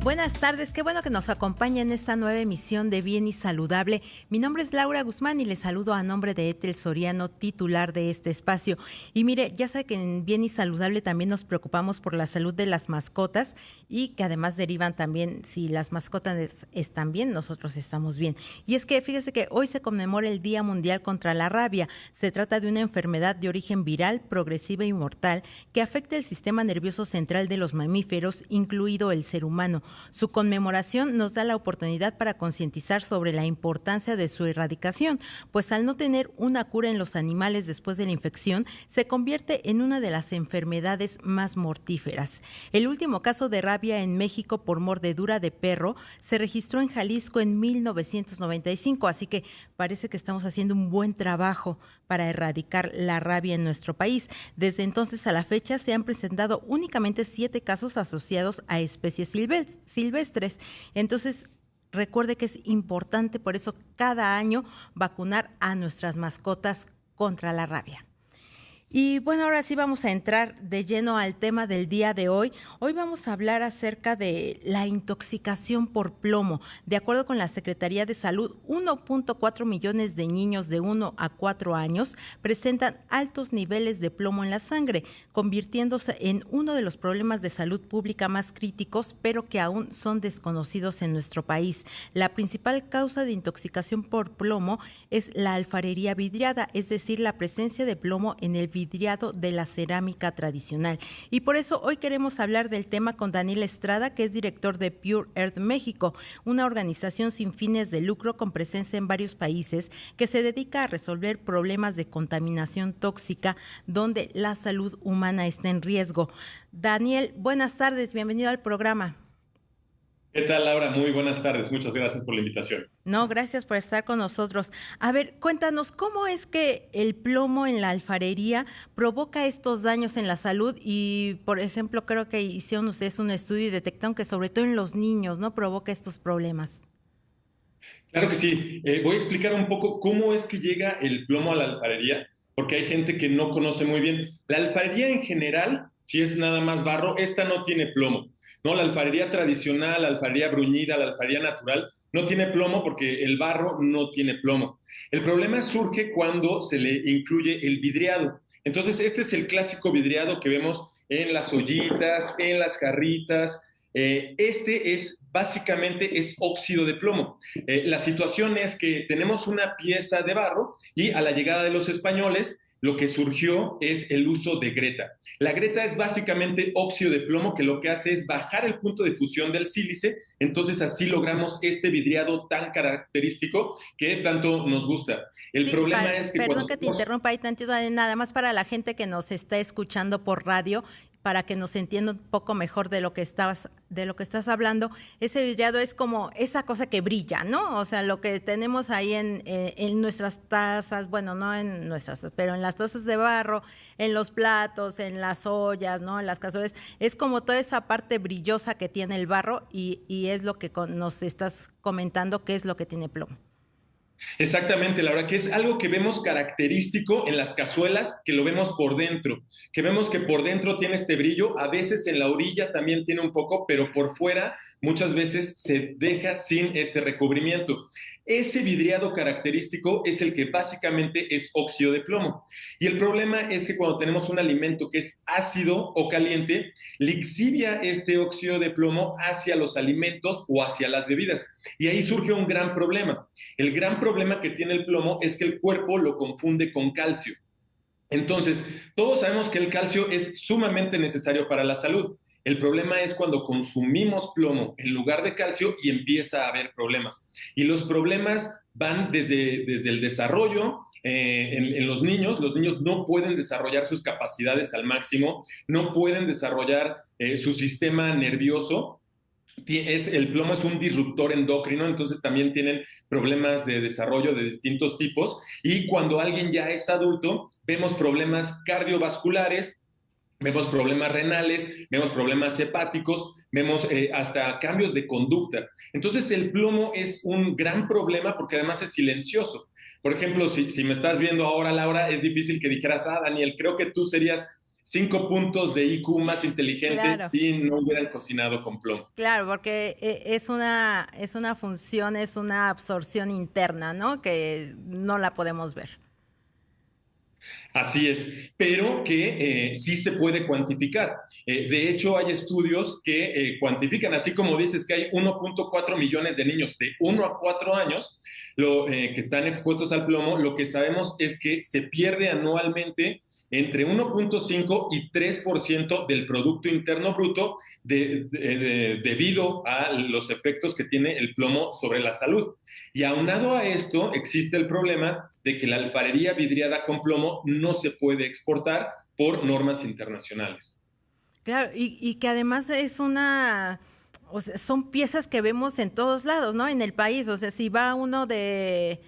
Buenas tardes, qué bueno que nos acompaña en esta nueva emisión de Bien y Saludable. Mi nombre es Laura Guzmán y les saludo a nombre de Ethel Soriano, titular de este espacio. Y mire, ya sabe que en Bien y Saludable también nos preocupamos por la salud de las mascotas y que además derivan también, si las mascotas están bien, nosotros estamos bien. Y es que fíjese que hoy se conmemora el Día Mundial contra la Rabia. Se trata de una enfermedad de origen viral, progresiva y mortal que afecta el sistema nervioso central de los mamíferos, incluido el ser humano. Su conmemoración nos da la oportunidad para concientizar sobre la importancia de su erradicación, pues al no tener una cura en los animales después de la infección, se convierte en una de las enfermedades más mortíferas. El último caso de rabia en México por mordedura de perro se registró en Jalisco en 1995, así que parece que estamos haciendo un buen trabajo para erradicar la rabia en nuestro país. Desde entonces a la fecha se han presentado únicamente 7 casos asociados a especies silvestres. Entonces, recuerde que es importante, por eso cada año vacunar a nuestras mascotas contra la rabia. Y bueno, ahora sí vamos a entrar de lleno al tema del día de hoy. Hoy vamos a hablar acerca de la intoxicación por plomo. De acuerdo con la Secretaría de Salud, 1.4 millones de niños de 1 a 4 años presentan altos niveles de plomo en la sangre, convirtiéndose en uno de los problemas de salud pública más críticos, pero que aún son desconocidos en nuestro país. La principal causa de intoxicación por plomo es la alfarería vidriada, es decir, la presencia de plomo en el vidriado de la cerámica tradicional. Y por eso hoy queremos hablar del tema con Daniel Estrada, que es director de Pure Earth México, una organización sin fines de lucro con presencia en varios países que se dedica a resolver problemas de contaminación tóxica donde la salud humana está en riesgo. Daniel, buenas tardes, bienvenido al programa. ¿Qué tal, Laura? Muy buenas tardes. Muchas gracias por la invitación. No, gracias por estar con nosotros. A ver, cuéntanos, ¿cómo es que el plomo en la alfarería provoca estos daños en la salud? Y, por ejemplo, creo que hicieron ustedes un estudio y detectaron que sobre todo en los niños, ¿no?, provoca estos problemas. Claro que sí. Voy a explicar un poco cómo es que llega el plomo a la alfarería, porque hay gente que no conoce muy bien. La alfarería en general, si es nada más barro, esta no tiene plomo. No, la alfarería tradicional, la alfarería bruñida, la alfarería natural, no tiene plomo porque el barro no tiene plomo. El problema surge cuando se le incluye el vidriado. Entonces, este es el clásico vidriado que vemos en las ollitas, en las jarritas. Este es básicamente es óxido de plomo. La situación es que tenemos una pieza de barro y a la llegada de los españoles lo que surgió es el uso de greta. La greta es básicamente óxido de plomo que lo que hace es bajar el punto de fusión del sílice, entonces así logramos este vidriado tan característico que tanto nos gusta. El Sí, problema es que perdón cuando que te tenemos... interrumpa ahí tantito, nada más para la gente que nos está escuchando por radio, para que nos entienda un poco mejor de lo que estás hablando. Ese vidriado es como esa cosa que brilla, ¿no? O sea, lo que tenemos ahí en nuestras tazas, bueno, no en nuestras, pero en las tazas de barro, en los platos, en las ollas, ¿no?, en las cazuelas, es como toda esa parte brillosa que tiene el barro y es lo que nos estás comentando, que es lo que tiene plomo. Exactamente, la verdad que es algo que vemos característico en las cazuelas, que lo vemos por dentro, que vemos que por dentro tiene este brillo, a veces en la orilla también tiene un poco, pero por fuera muchas veces se deja sin este recubrimiento. Ese vidriado característico es el que básicamente es óxido de plomo. Y el problema es que cuando tenemos un alimento que es ácido o caliente, lixivia este óxido de plomo hacia los alimentos o hacia las bebidas. Y ahí surge un gran problema. El gran problema que tiene el plomo es que el cuerpo lo confunde con calcio. Entonces, todos sabemos que el calcio es sumamente necesario para la salud. El problema es cuando consumimos plomo en lugar de calcio y empieza a haber problemas. Y los problemas van desde el desarrollo. En los niños no pueden desarrollar sus capacidades al máximo, no pueden desarrollar su sistema nervioso. El plomo es un disruptor endocrino, entonces también tienen problemas de desarrollo de distintos tipos. Y cuando alguien ya es adulto, vemos problemas cardiovasculares, vemos problemas renales, vemos problemas hepáticos, vemos hasta cambios de conducta. Entonces el plomo es un gran problema porque además es silencioso. Por ejemplo, si me estás viendo ahora, Laura, es difícil que dijeras, Daniel, creo que tú serías 5 puntos de IQ más inteligente Claro. si no hubieran cocinado con plomo. Claro, porque es una función, es una absorción interna, ¿no? Que no la podemos ver. Así es, pero que sí se puede cuantificar. De hecho, hay estudios que cuantifican, así como dices que hay 1.4 millones de niños de 1 a 4 años que están expuestos al plomo, lo que sabemos es que se pierde anualmente entre 1.5 y 3% del Producto Interno Bruto debido a los efectos que tiene el plomo sobre la salud. Y aunado a esto, existe el problema de que la alfarería vidriada con plomo no se puede exportar por normas internacionales. Claro, y que además es una, o sea, son piezas que vemos en todos lados, ¿no? En el país, o sea, si va uno de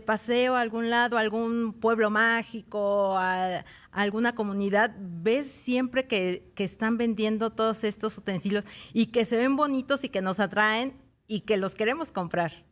paseo a algún lado, a algún pueblo mágico, a alguna comunidad, ves siempre que están vendiendo todos estos utensilios y que se ven bonitos y que nos atraen y que los queremos comprar.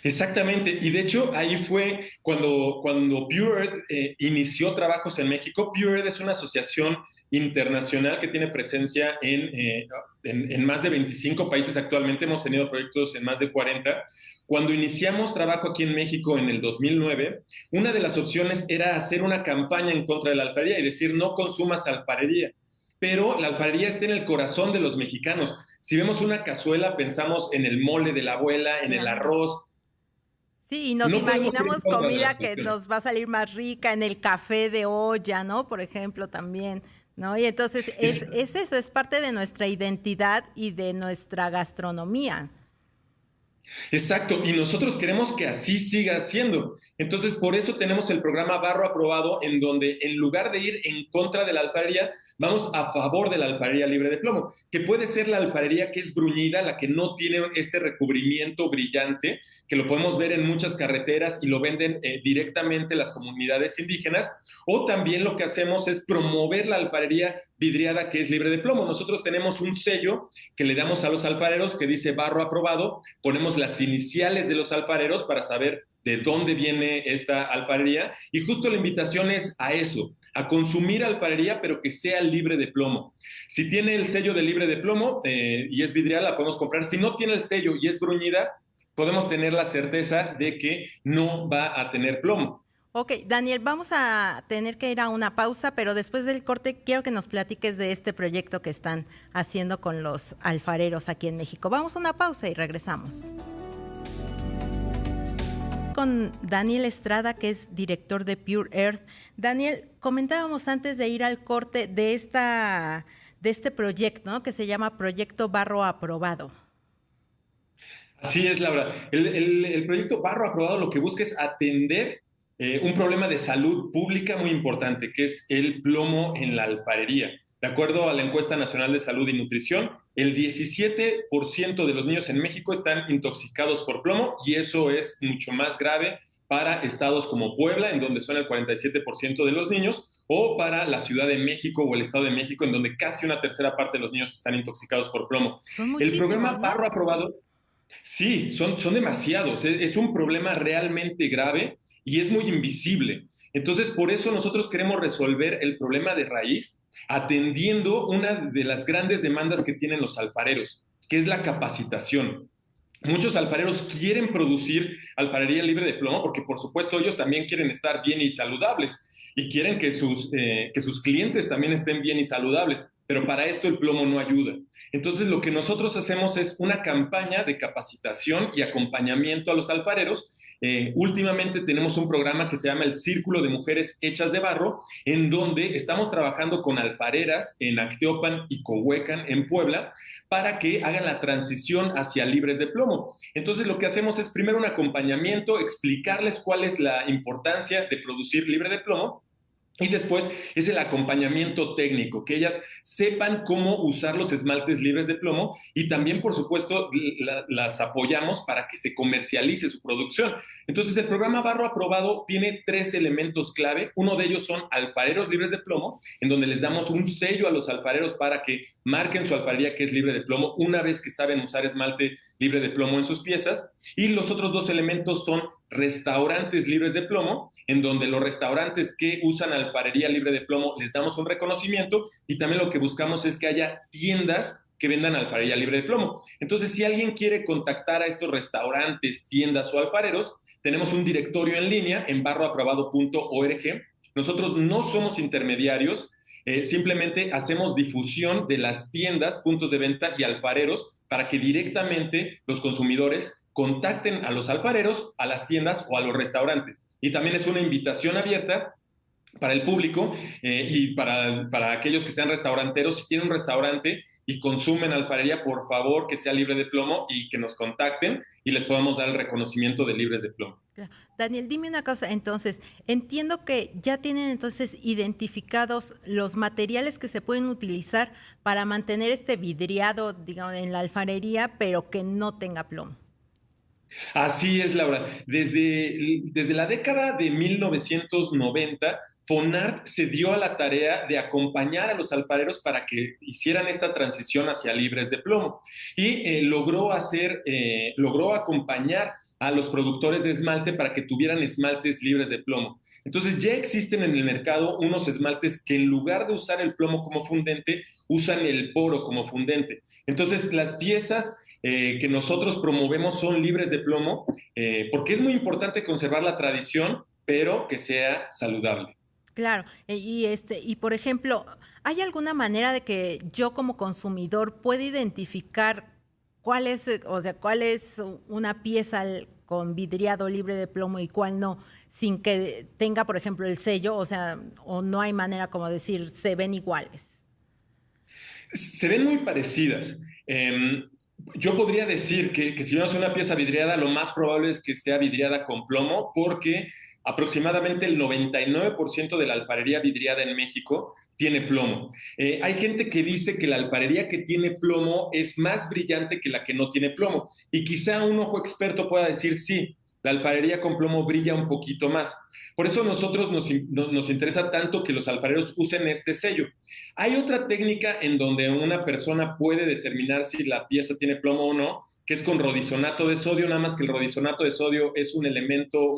Exactamente, y de hecho ahí fue cuando Pure Earth inició trabajos en México. Pure Earth es una asociación internacional que tiene presencia en más de 25 países actualmente. Hemos tenido proyectos en más de 40. Cuando iniciamos trabajo aquí en México en el 2009, una de las opciones era hacer una campaña en contra de la alfarería y decir no consumas alfarería. Pero la alfarería está en el corazón de los mexicanos. Si vemos una cazuela, pensamos en el mole de la abuela, en el Claro. arroz. Sí, y nos No podemos ir en imaginamos contra de las comida que cuestiones. nos va a salir más rica en el café de olla, ¿no? Por ejemplo, también, ¿no? Y entonces Es, es eso, es parte de nuestra identidad y de nuestra gastronomía. Exacto, y nosotros queremos que así siga siendo. Entonces, por eso tenemos el programa Barro Aprobado, en donde en lugar de ir en contra de la alfarería, vamos a favor de la alfarería libre de plomo, que puede ser la alfarería que es bruñida, la que no tiene este recubrimiento brillante, que lo podemos ver en muchas carreteras y lo venden directamente las comunidades indígenas, o también lo que hacemos es promover la alfarería vidriada que es libre de plomo. Nosotros tenemos un sello que le damos a los alfareros que dice Barro Aprobado, ponemos las iniciales de los alfareros para saber de dónde viene esta alfarería, y justo la invitación es a eso, a consumir alfarería pero que sea libre de plomo. Si tiene el sello de libre de plomo y es vidriada, la podemos comprar. Si no tiene el sello y es bruñida, podemos tener la certeza de que no va a tener plomo. Ok, Daniel, vamos a tener que ir a una pausa, pero después del corte quiero que nos platiques de este proyecto que están haciendo con los alfareros aquí en México. Vamos a una pausa y regresamos. Con Daniel Estrada, que es director de Pure Earth. Daniel, comentábamos antes de ir al corte de este proyecto, ¿no? Que se llama Proyecto Barro Aprobado. Así es, Laura. El proyecto Barro Aprobado lo que busca es atender un problema de salud pública muy importante, que es el plomo en la alfarería. De acuerdo a la encuesta nacional de salud y nutrición, el 17% de los niños en México están intoxicados por plomo, y eso es mucho más grave para estados como Puebla, en donde son el 47% de los niños, o para la Ciudad de México o el Estado de México, en donde casi una tercera parte de los niños están intoxicados por plomo. Son El programa muchísimos, ¿no? Barro Aprobado. Sí, son demasiados. Es un problema realmente grave y es muy invisible. Entonces, por eso nosotros queremos resolver el problema de raíz atendiendo una de las grandes demandas que tienen los alfareros, que es la capacitación. Muchos alfareros quieren producir alfarería libre de plomo porque, por supuesto, ellos también quieren estar bien y saludables y quieren que sus clientes también estén bien y saludables, pero para esto el plomo no ayuda. Entonces, lo que nosotros hacemos es una campaña de capacitación y acompañamiento a los alfareros. Últimamente tenemos un programa que se llama el Círculo de Mujeres Hechas de Barro, en donde estamos trabajando con alfareras en Acteopan y Cohuecan, en Puebla, para que hagan la transición hacia libres de plomo. Entonces, lo que hacemos es primero un acompañamiento, explicarles cuál es la importancia de producir libre de plomo, y después es el acompañamiento técnico, que ellas sepan cómo usar los esmaltes libres de plomo, y también, por supuesto, las apoyamos para que se comercialice su producción. Entonces, el programa Barro Aprobado tiene 3 elementos clave. Uno de ellos son alfareros libres de plomo, en donde les damos un sello a los alfareros para que marquen su alfarería que es libre de plomo una vez que saben usar esmalte libre de plomo en sus piezas. Y los otros 2 elementos son restaurantes libres de plomo, en donde los restaurantes que usan alfarería libre de plomo les damos un reconocimiento, y también lo que buscamos es que haya tiendas que vendan alfarería libre de plomo. Entonces, si alguien quiere contactar a estos restaurantes, tiendas o alfareros, tenemos un directorio en línea en barroaprobado.org. Nosotros no somos intermediarios, simplemente hacemos difusión de las tiendas, puntos de venta y alfareros para que directamente los consumidores contacten a los alfareros, a las tiendas o a los restaurantes. Y también es una invitación abierta para el público y para aquellos que sean restauranteros. Si tienen un restaurante y consumen alfarería, por favor que sea libre de plomo y que nos contacten y les podamos dar el reconocimiento de libres de plomo. Daniel, dime una cosa, entonces, entiendo que ya tienen entonces identificados los materiales que se pueden utilizar para mantener este vidriado, digamos, en la alfarería, pero que no tenga plomo. Así es, Laura. Desde la década de 1990, Fonart se dio a la tarea de acompañar a los alfareros para que hicieran esta transición hacia libres de plomo y logró acompañar a los productores de esmalte para que tuvieran esmaltes libres de plomo. Entonces ya existen en el mercado unos esmaltes que en lugar de usar el plomo como fundente, usan el poro como fundente. Entonces las piezas que nosotros promovemos son libres de plomo, porque es muy importante conservar la tradición, pero que sea saludable. Claro, y por ejemplo, ¿hay alguna manera de que yo como consumidor pueda identificar cuál es, o sea, cuál es una pieza con vidriado libre de plomo y cuál no, sin que tenga, por ejemplo, el sello, o sea, o no hay manera como decir se ven iguales? Se ven muy parecidas. Yo podría decir que si vemos una pieza vidriada, lo más probable es que sea vidriada con plomo, porque aproximadamente el 99% de la alfarería vidriada en México tiene plomo. Hay gente que dice que la alfarería que tiene plomo es más brillante que la que no tiene plomo, y quizá un ojo experto pueda decir sí, la alfarería con plomo brilla un poquito más. Por eso a nosotros nos interesa tanto que los alfareros usen este sello. Hay otra técnica en donde una persona puede determinar si la pieza tiene plomo o no, que es con rodisonato de sodio, nada más que el rodisonato de sodio es un elemento,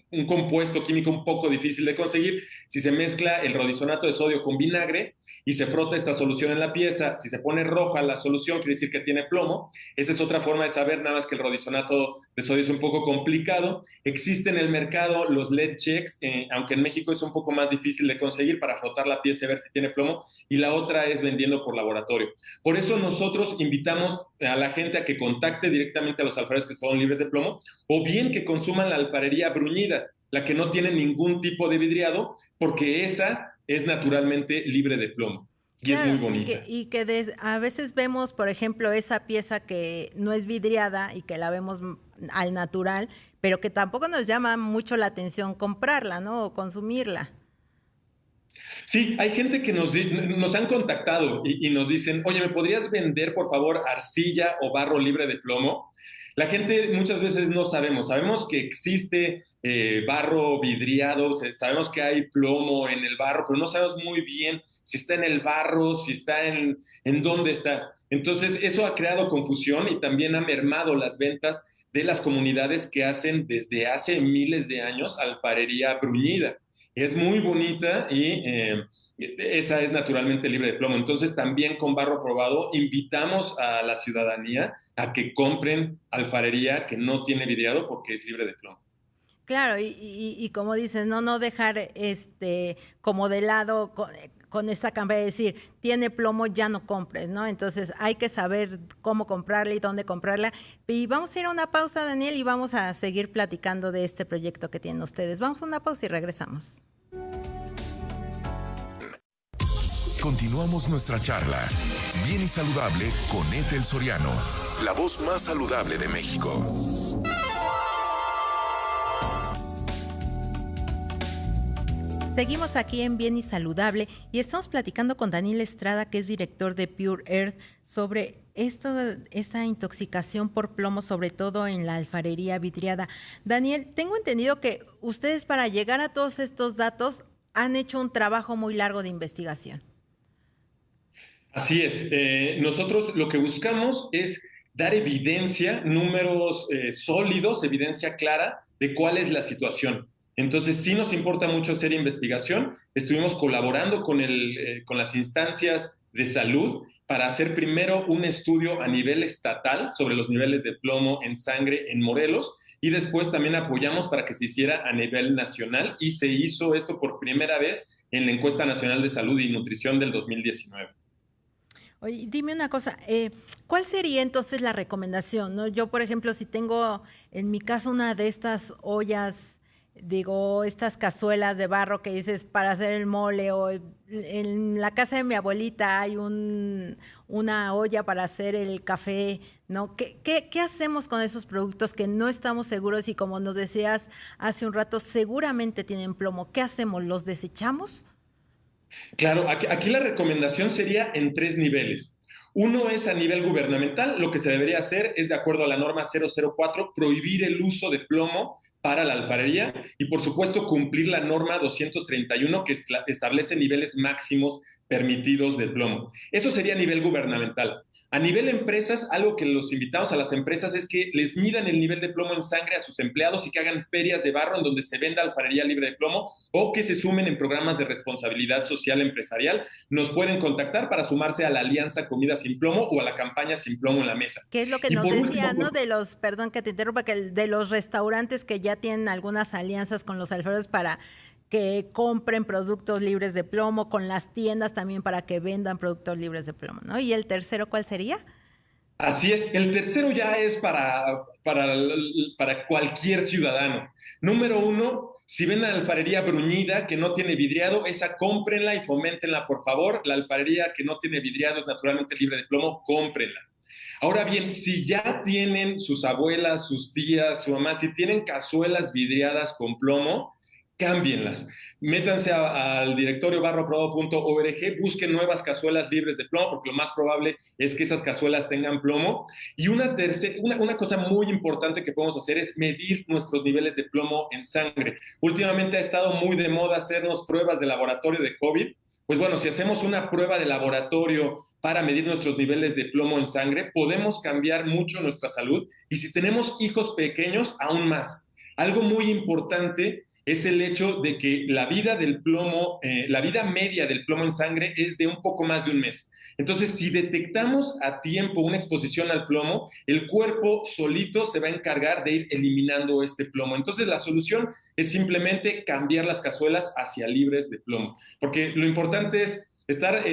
un compuesto químico un poco difícil de conseguir. Si se mezcla el rodisonato de sodio con vinagre y se frota esta solución en la pieza, si se pone roja la solución, quiere decir que tiene plomo. Esa es otra forma de saber, nada más que el rodisonato de sodio es un poco complicado. Existe en el mercado los LED checks, aunque en México es un poco más difícil de conseguir, para frotar la pieza y ver si tiene plomo, y la otra es vendiendo por laboratorio. Por eso nosotros invitamos a la gente a que contacte directamente a los alfareros que son libres de plomo, o bien que consuman la alfarería bruñida, la que no tiene ningún tipo de vidriado, porque esa es naturalmente libre de plomo y es muy Claro, bonita. a veces vemos, por ejemplo, esa pieza que no es vidriada y que la vemos al natural, pero que tampoco nos llama mucho la atención comprarla, ¿no? O consumirla. Sí, hay gente que nos han contactado y nos dicen, oye, ¿me podrías vender, por favor, arcilla o barro libre de plomo? La gente muchas veces no sabemos que existe barro vidriado, sabemos que hay plomo en el barro, pero no sabemos muy bien si está en el barro, si está en dónde está. Entonces, eso ha creado confusión y también ha mermado las ventas de las comunidades que hacen desde hace miles de años alfarería bruñida. Es muy bonita y esa es naturalmente libre de plomo. Entonces, también con barro probado, invitamos a la ciudadanía a que compren alfarería que no tiene vidriado porque es libre de plomo. Claro, y como dices, no dejar como de lado con esta campaña de decir, tiene plomo, ya no compres, ¿no? Entonces hay que saber cómo comprarla y dónde comprarla. Y vamos a ir a una pausa, Daniel, y vamos a seguir platicando de este proyecto que tienen ustedes. Vamos a una pausa y regresamos. Continuamos nuestra charla. Bien y saludable con Ethel Soriano, la voz más saludable de México. Seguimos aquí en Bien y Saludable y estamos platicando con Daniel Estrada, que es director de Pure Earth, sobre esta intoxicación por plomo, sobre todo en la alfarería vidriada. Daniel, tengo entendido que ustedes, para llegar a todos estos datos, han hecho un trabajo muy largo de investigación. Así es. Nosotros lo que buscamos es dar evidencia, números sólidos, evidencia clara de cuál es la situación. Entonces, sí nos importa mucho hacer investigación. Estuvimos colaborando con las instancias de salud para hacer primero un estudio a nivel estatal sobre los niveles de plomo en sangre en Morelos y después también apoyamos para que se hiciera a nivel nacional y se hizo esto por primera vez en la Encuesta Nacional de Salud y Nutrición del 2019. Oye, dime una cosa, ¿cuál sería entonces la recomendación, ¿no? Yo, por ejemplo, si tengo en mi casa una de estas ollas, digo, estas cazuelas de barro que dices para hacer el mole, o en la casa de mi abuelita hay una olla para hacer el café, ¿no? ¿Qué hacemos con esos productos que no estamos seguros y, como nos decías hace un rato, seguramente tienen plomo? ¿Qué hacemos? ¿Los desechamos? Claro, aquí la recomendación sería en 3 niveles. Uno es a nivel gubernamental, lo que se debería hacer es, de acuerdo a la norma 004, prohibir el uso de plomo para la alfarería y, por supuesto, cumplir la norma 231 que establece niveles máximos permitidos de plomo. Eso sería a nivel gubernamental. A nivel empresas, algo que los invitamos a las empresas es que les midan el nivel de plomo en sangre a sus empleados y que hagan ferias de barro en donde se venda alfarería libre de plomo o que se sumen en programas de responsabilidad social empresarial. Nos pueden contactar para sumarse a la Alianza Comida Sin Plomo o a la campaña Sin Plomo en la Mesa. Que es lo que Y nos por decía, último, ¿no? De los, perdón que te interrumpa, de los restaurantes que ya tienen algunas alianzas con los alfareros para que compren productos libres de plomo, con las tiendas también para que vendan productos libres de plomo, ¿no? ¿Y el tercero cuál sería? así es, el tercero ya es para cualquier ciudadano. Número uno, si ven la alfarería bruñida que no tiene vidriado, esa cómprenla y foméntenla, por favor. La alfarería que no tiene vidriado es naturalmente libre de plomo, cómprenla. Ahora bien, si ya tienen sus abuelas, sus tías, su mamá, si tienen cazuelas vidriadas con plomo, cámbienlas. Métanse al directorio barroaprobado.org, busquen nuevas cazuelas libres de plomo, porque lo más probable es que esas cazuelas tengan plomo. Y una cosa muy importante que podemos hacer es medir nuestros niveles de plomo en sangre. Últimamente ha estado muy de moda hacernos pruebas de laboratorio de COVID. Pues bueno, si hacemos una prueba de laboratorio para medir nuestros niveles de plomo en sangre, podemos cambiar mucho nuestra salud y si tenemos hijos pequeños, aún más. Algo muy importante es el hecho de que la vida media del plomo en sangre es de un poco más de un mes. Entonces, si detectamos a tiempo una exposición al plomo, el cuerpo solito se va a encargar de ir eliminando este plomo. Entonces, la solución es simplemente cambiar las cazuelas hacia libres de plomo, porque lo importante es estar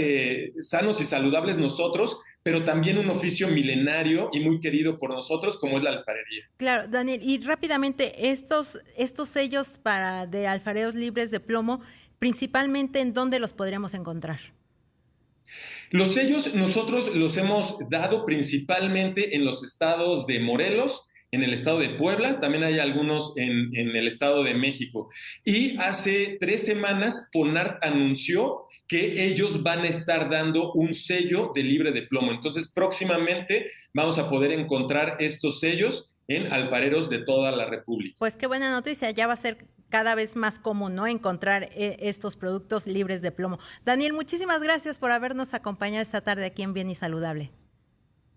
sanos y saludables nosotros, pero también un oficio milenario y muy querido por nosotros como es la alfarería. Claro, Daniel, y rápidamente, estos sellos de alfareros libres de plomo, principalmente, ¿en dónde los podríamos encontrar? Los sellos nosotros los hemos dado principalmente en los estados de Morelos, en el estado de Puebla, también hay algunos en el estado de México. Y hace 3 semanas Fonart anunció que ellos van a estar dando un sello de libre de plomo. Entonces, próximamente vamos a poder encontrar estos sellos en alfareros de toda la República. Pues qué buena noticia, ya va a ser cada vez más común, ¿no? Encontrar estos productos libres de plomo. Daniel, muchísimas gracias por habernos acompañado esta tarde aquí en Bien y Saludable.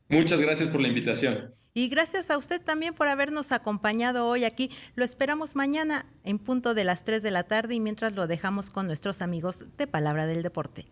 Muchas gracias por la invitación. Y gracias a usted también por habernos acompañado hoy aquí. Lo esperamos mañana en punto de las 3 de la tarde y mientras lo dejamos con nuestros amigos de Palabra del Deporte.